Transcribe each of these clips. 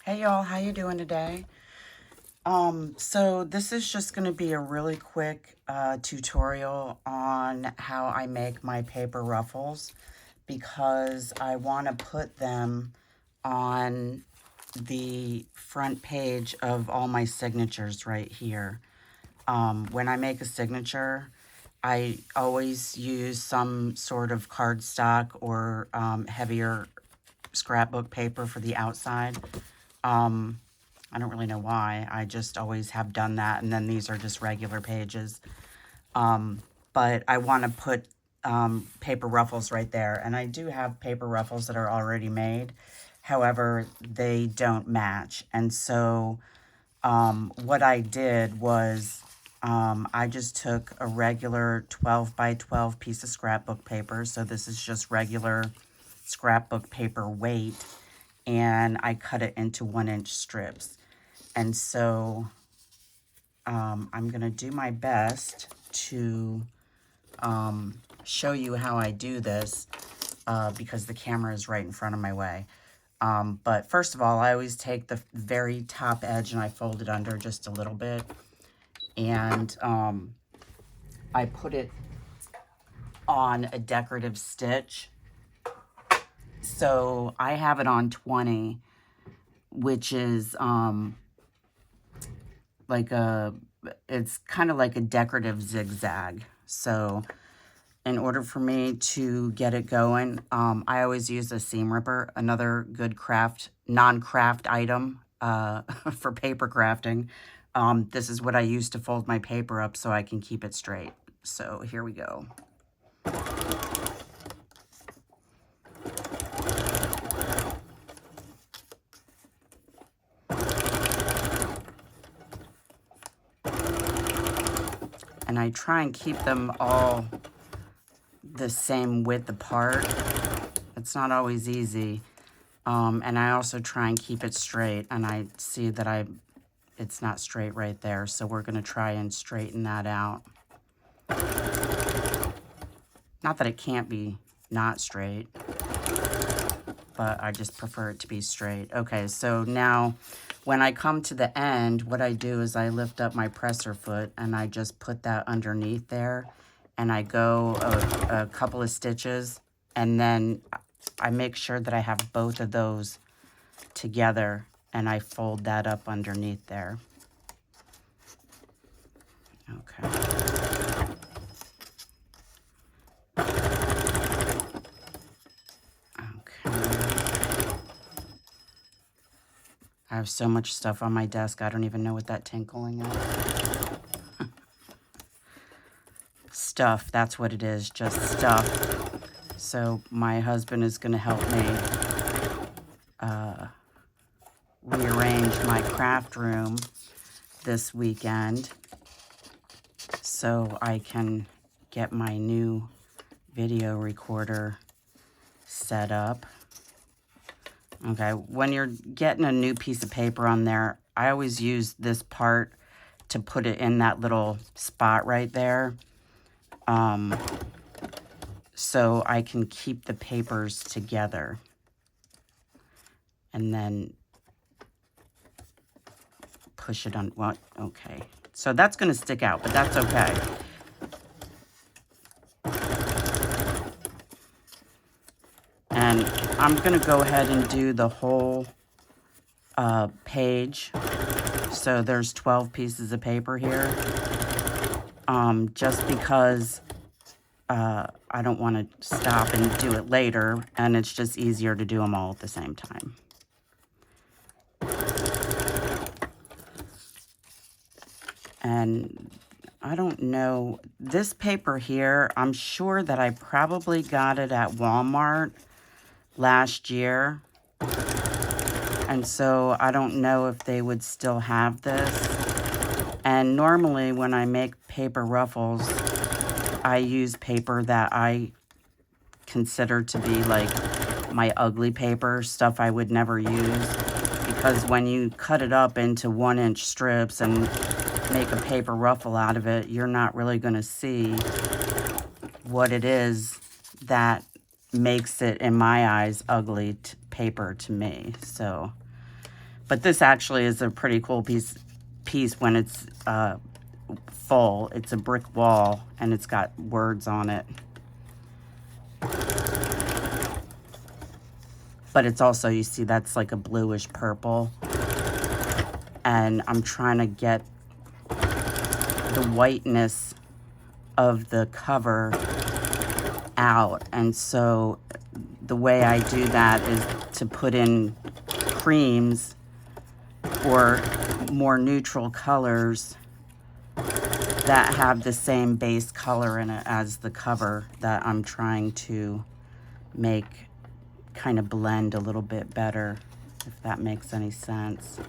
Hey y'all, how you doing today? So this is just going to be a really quick tutorial on how I make my paper ruffles because I want to put them on the front page of all my signatures right here. When I make a signature, I always use some sort of cardstock or heavier scrapbook paper for the outside. I don't really know why. I just always have done that. And then these are just regular pages. But I want to put paper ruffles right there. And I do have paper ruffles that are already made. However, they don't match. And so what I did was I just took a regular 12 by 12 piece of scrapbook paper. So this is just regular scrapbook paper weight. And I cut it into 1-inch strips. And so I'm going to do my best to show you how I do this because the camera is right in front of my way. But first of all, I always take the very top edge and I fold it under just a little bit. And I put it on a decorative stitch. So I have it on 20, which is it's kind of like a decorative zigzag. So in order for me to get it going, I always use a seam ripper, another good non-craft item for paper crafting. This is what I use to fold my paper up so I can keep it straight. So here we go. And I try and keep them all the same width apart. It's not always easy. And I also try and keep it straight. And I see that it's not straight right there. So we're going to try and straighten that out. Not that it can't be not straight, but I just prefer it to be straight. Okay, so now when I come to the end, what I do is I lift up my presser foot and I just put that underneath there and I go a couple of stitches and then I make sure that I have both of those together and I fold that up underneath there. Okay. I have so much stuff on my desk, I don't even know what that tinkling is. Stuff, that's what it is, just stuff. So my husband is going to help me rearrange my craft room this weekend so I can get my new video recorder set up. Okay, when you're getting a new piece of paper on there, I always use this part to put it in that little spot right there. So I can keep the papers together. And then push it on, well, okay. So that's going to stick out, but that's okay. And I'm going to go ahead and do the whole page. So there's 12 pieces of paper here. Just because I don't want to stop and do it later, and it's just easier to do them all at the same time. And I don't know, this paper here, I'm sure that I probably got it at Walmart last year. And so I don't know if they would still have this. And normally when I make paper ruffles, I use paper that I consider to be like my ugly paper, stuff I would never use. Because when you cut it up into 1-inch strips and make a paper ruffle out of it, you're not really going to see what it is that makes it, in my eyes, ugly paper to me. So, But this actually is a pretty cool piece when it's full. It's a brick wall and it's got words on it. But it's also, you see, that's like a bluish purple. And I'm trying to get the whiteness of the cover out. And so the way I do that is to put in creams or more neutral colors that have the same base color in it as the cover that I'm trying to make kind of blend a little bit better, if that makes any sense.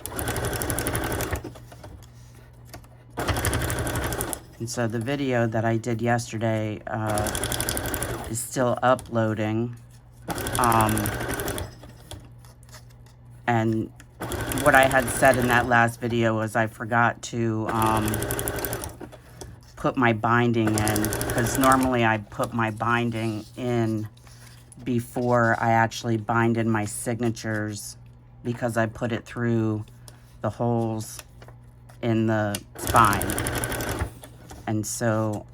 And so the video that I did yesterday is still uploading. And what I had said in that last video was I forgot to put my binding in, because normally I put my binding in before I actually bind in my signatures, because I put it through the holes in the spine. And so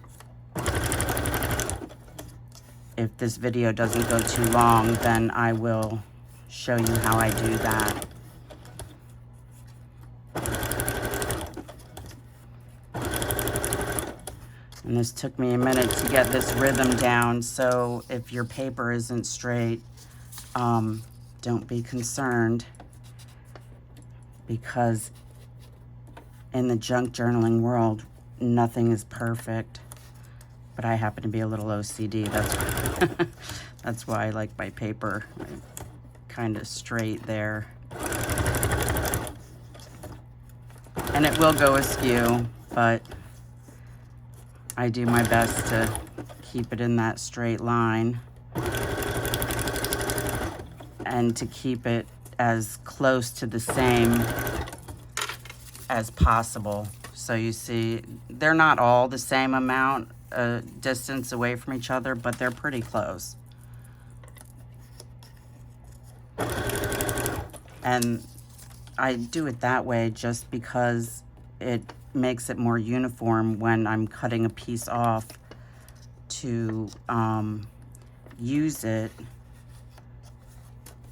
if this video doesn't go too long, then I will show you how I do that. And this took me a minute to get this rhythm down, so if your paper isn't straight, don't be concerned, because in the junk journaling world, nothing is perfect. But I happen to be a little OCD. That's why I like my paper kind of straight there. And it will go askew, but I do my best to keep it in that straight line and to keep it as close to the same as possible. So you see, they're not all the same amount distance away from each other, but they're pretty close. And I do it that way just because it makes it more uniform when I'm cutting a piece off to use it.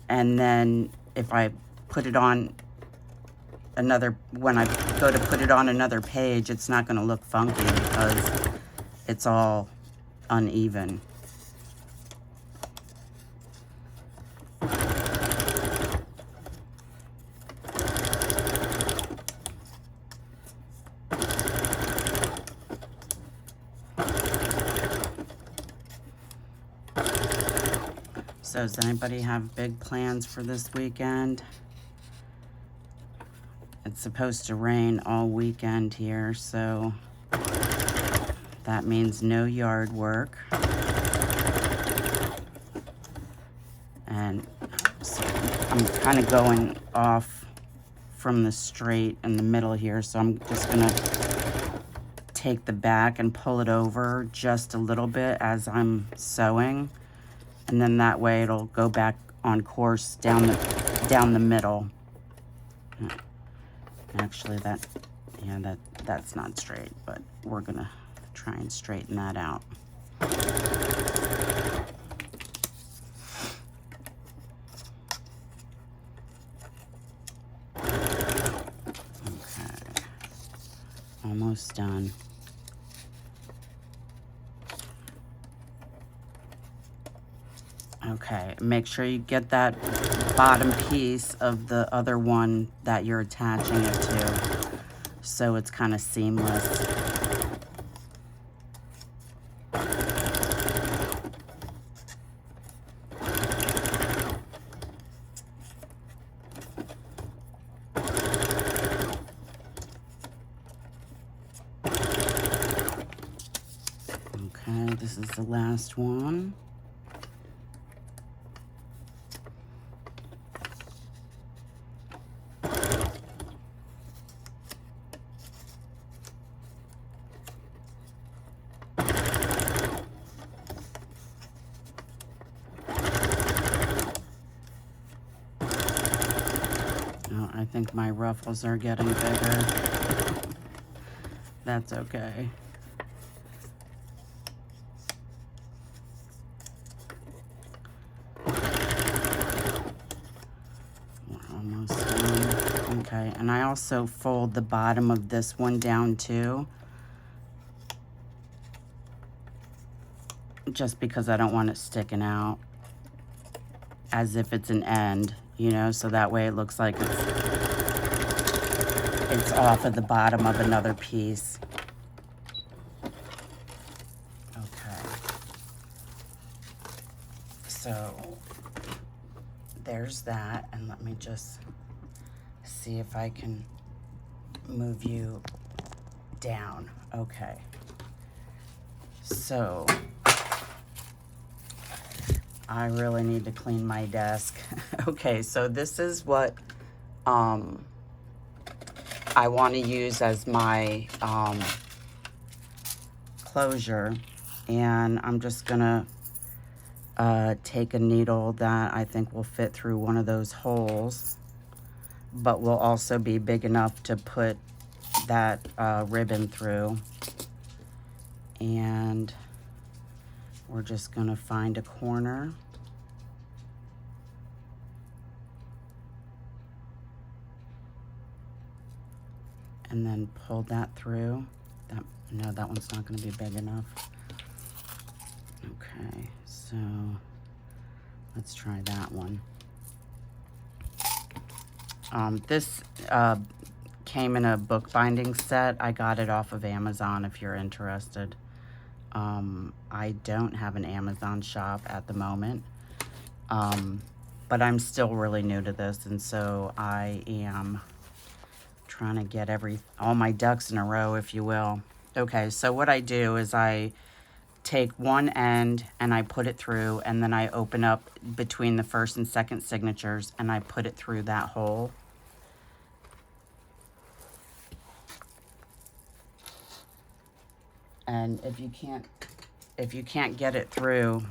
And then if I put it on when I go to put it on another page, it's not going to look funky because it's all uneven. So does anybody have big plans for this weekend? It's supposed to rain all weekend here, so that means no yard work. And so I'm kind of going off from the straight in the middle here, so I'm just gonna take the back and pull it over just a little bit as I'm sewing. And then that way it'll go back on course down the middle. Actually, that's not straight, but we're gonna try and straighten that out. Okay, almost done. Okay, make sure you get that bottom piece of the other one that you're attaching it to, so it's kind of seamless. Okay, this is the last one. I think my ruffles are getting bigger. That's okay. We're almost done. Okay, and I also fold the bottom of this one down too, just because I don't want it sticking out as if it's an end, you know, so that way it looks like it's off of the bottom of another piece. Okay. So there's that, and let me just see if I can move you down. Okay. So I really need to clean my desk. Okay, so this is what I want to use as my closure, and I'm just gonna take a needle that I think will fit through one of those holes, but will also be big enough to put that ribbon through. And we're just gonna find a corner. And then pull that through. No, that one's not gonna be big enough. Okay, so let's try that one. This came in a bookbinding set. I got it off of Amazon if you're interested. I don't have an Amazon shop at the moment, but I'm still really new to this, and so I am trying to get all my ducks in a row, if you will. Okay, so what I do is I take one end and I put it through, and then I open up between the first and second signatures and I put it through that hole. And if you can't get it through,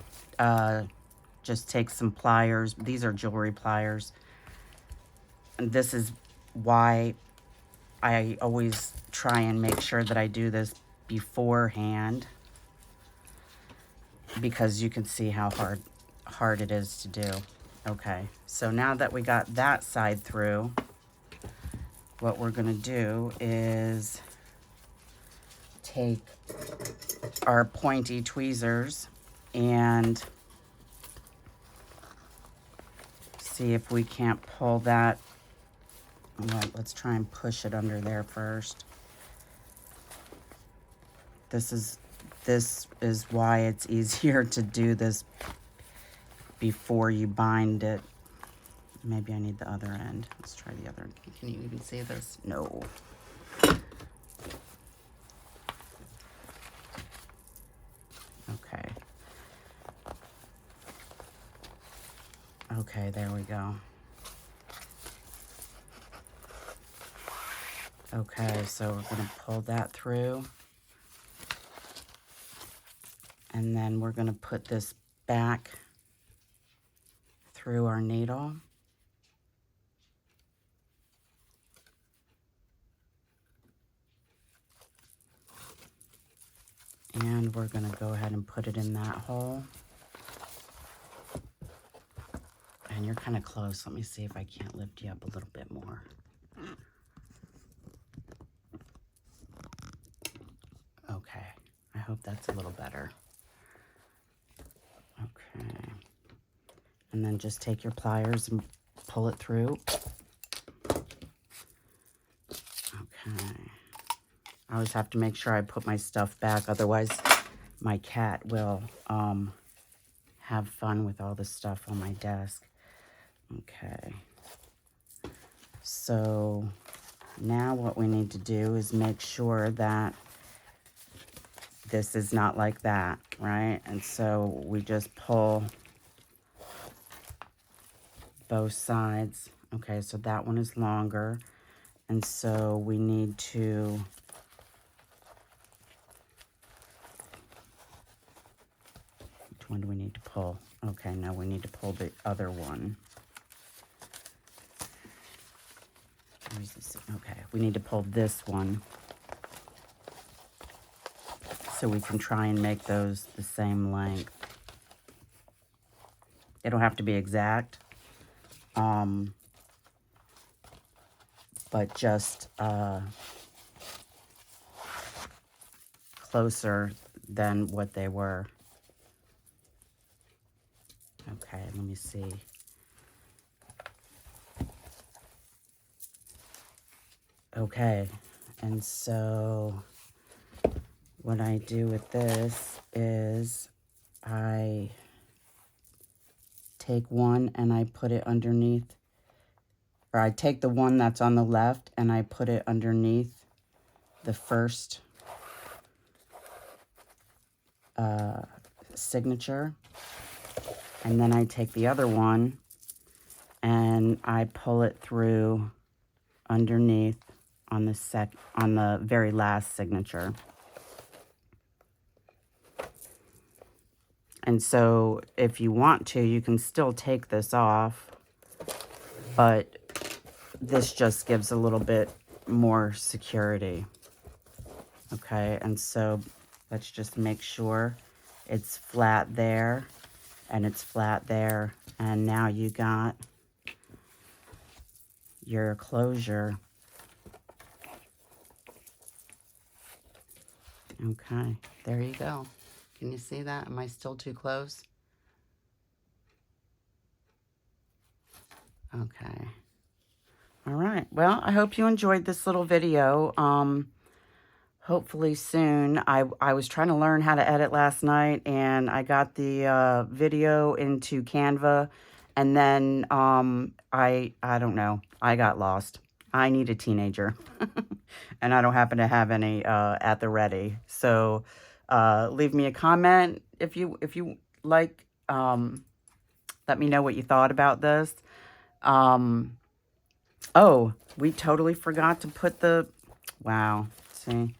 just take some pliers. These are jewelry pliers. And this is why I always try and make sure that I do this beforehand, because you can see how hard it is to do. Okay, so now that we got that side through, what we're gonna do is take our pointy tweezers and see if we can't pull that. Right, let's try and push it under there first. This is why it's easier to do this before you bind it. Maybe I need the other end. Let's try the other end. Can you even see this? No. Okay. Okay, there we go. Okay, so we're gonna pull that through. And then we're gonna put this back through our needle. And we're gonna go ahead and put it in that hole. And you're kind of close. Let me see if I can't lift you up a little bit more. Okay, I hope that's a little better. Okay. And then just take your pliers and pull it through. Okay. I always have to make sure I put my stuff back, otherwise my cat will have fun with all the stuff on my desk. Okay. So now what we need to do is make sure that this is not like that, right? And so we just pull both sides. Okay, so that one is longer. And so we need to which one do we need to pull? Okay, now we need to pull the other one. Where's this? Okay, we need to pull this one so we can try and make those the same length. It'll have to be exact, but just closer than what they were. Okay, let me see. Okay, and so what I do with this is I take one and I put it underneath, or I take the one that's on the left and I put it underneath the first signature, and then I take the other one and I pull it through underneath on the very last signature. And so if you want to, you can still take this off, but this just gives a little bit more security. Okay, and so let's just make sure it's flat there and it's flat there. And now you got your closure. Okay, there you go. Can you see that? Am I still too close? Okay. All right. Well, I hope you enjoyed this little video. Hopefully soon. I was trying to learn how to edit last night, and I got the video into Canva, and then I don't know. I got lost. I need a teenager, and I don't happen to have any at the ready. So leave me a comment if you like. Let me know what you thought about this. Oh, we totally forgot to put the, wow, see,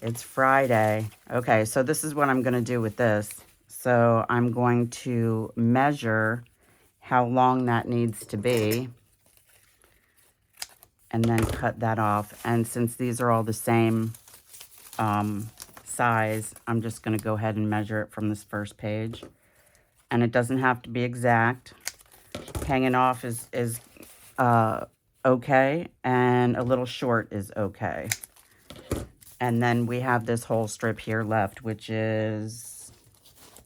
it's Friday. Okay, so this is what I'm going to do with this. So I'm going to measure how long that needs to be and then cut that off. And since these are all the same size, I'm just going to go ahead and measure it from this first page. And it doesn't have to be exact. Hanging off is okay, and a little short is okay. And then we have this whole strip here left, which is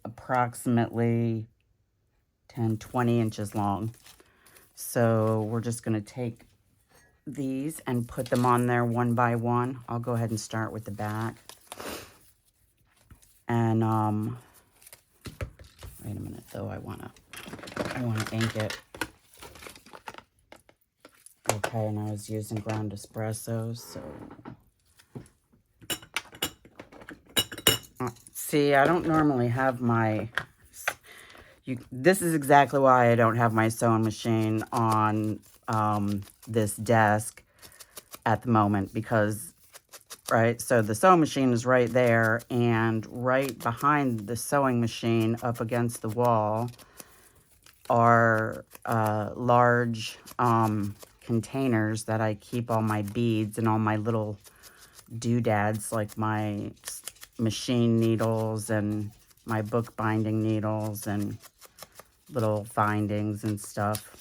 approximately 20 inches long. So we're just going to take these and put them on there one by one. I'll go ahead and start with the back. And wait a minute though, I wanna ink it. Okay, and I was using ground espresso, so see, I don't normally have my this is exactly why I don't have my sewing machine on this desk at the moment, because right, so the sewing machine is right there, and right behind the sewing machine up against the wall are large containers that I keep all my beads and all my little doodads, like my machine needles and my book binding needles and little bindings and stuff.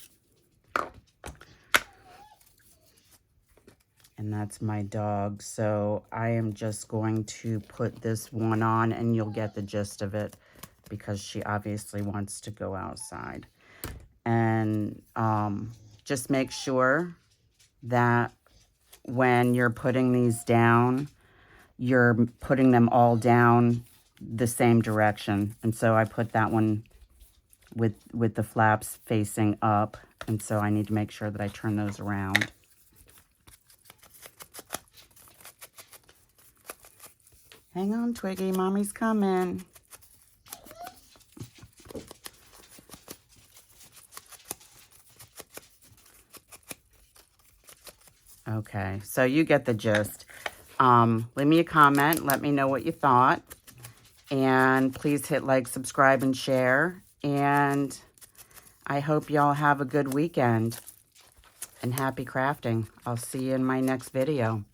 And that's my dog. So I am just going to put this one on, and you'll get the gist of it, because she obviously wants to go outside. And just make sure that when you're putting these down, you're putting them all down the same direction. And so I put that one with the flaps facing up, and so I need to make sure that I turn those around. Hang on, Twiggy, Mommy's coming. Okay, so you get the gist. Leave me a comment. Let me know what you thought. And please hit like, subscribe, and share. And I hope y'all have a good weekend. and happy crafting. I'll see you in my next video.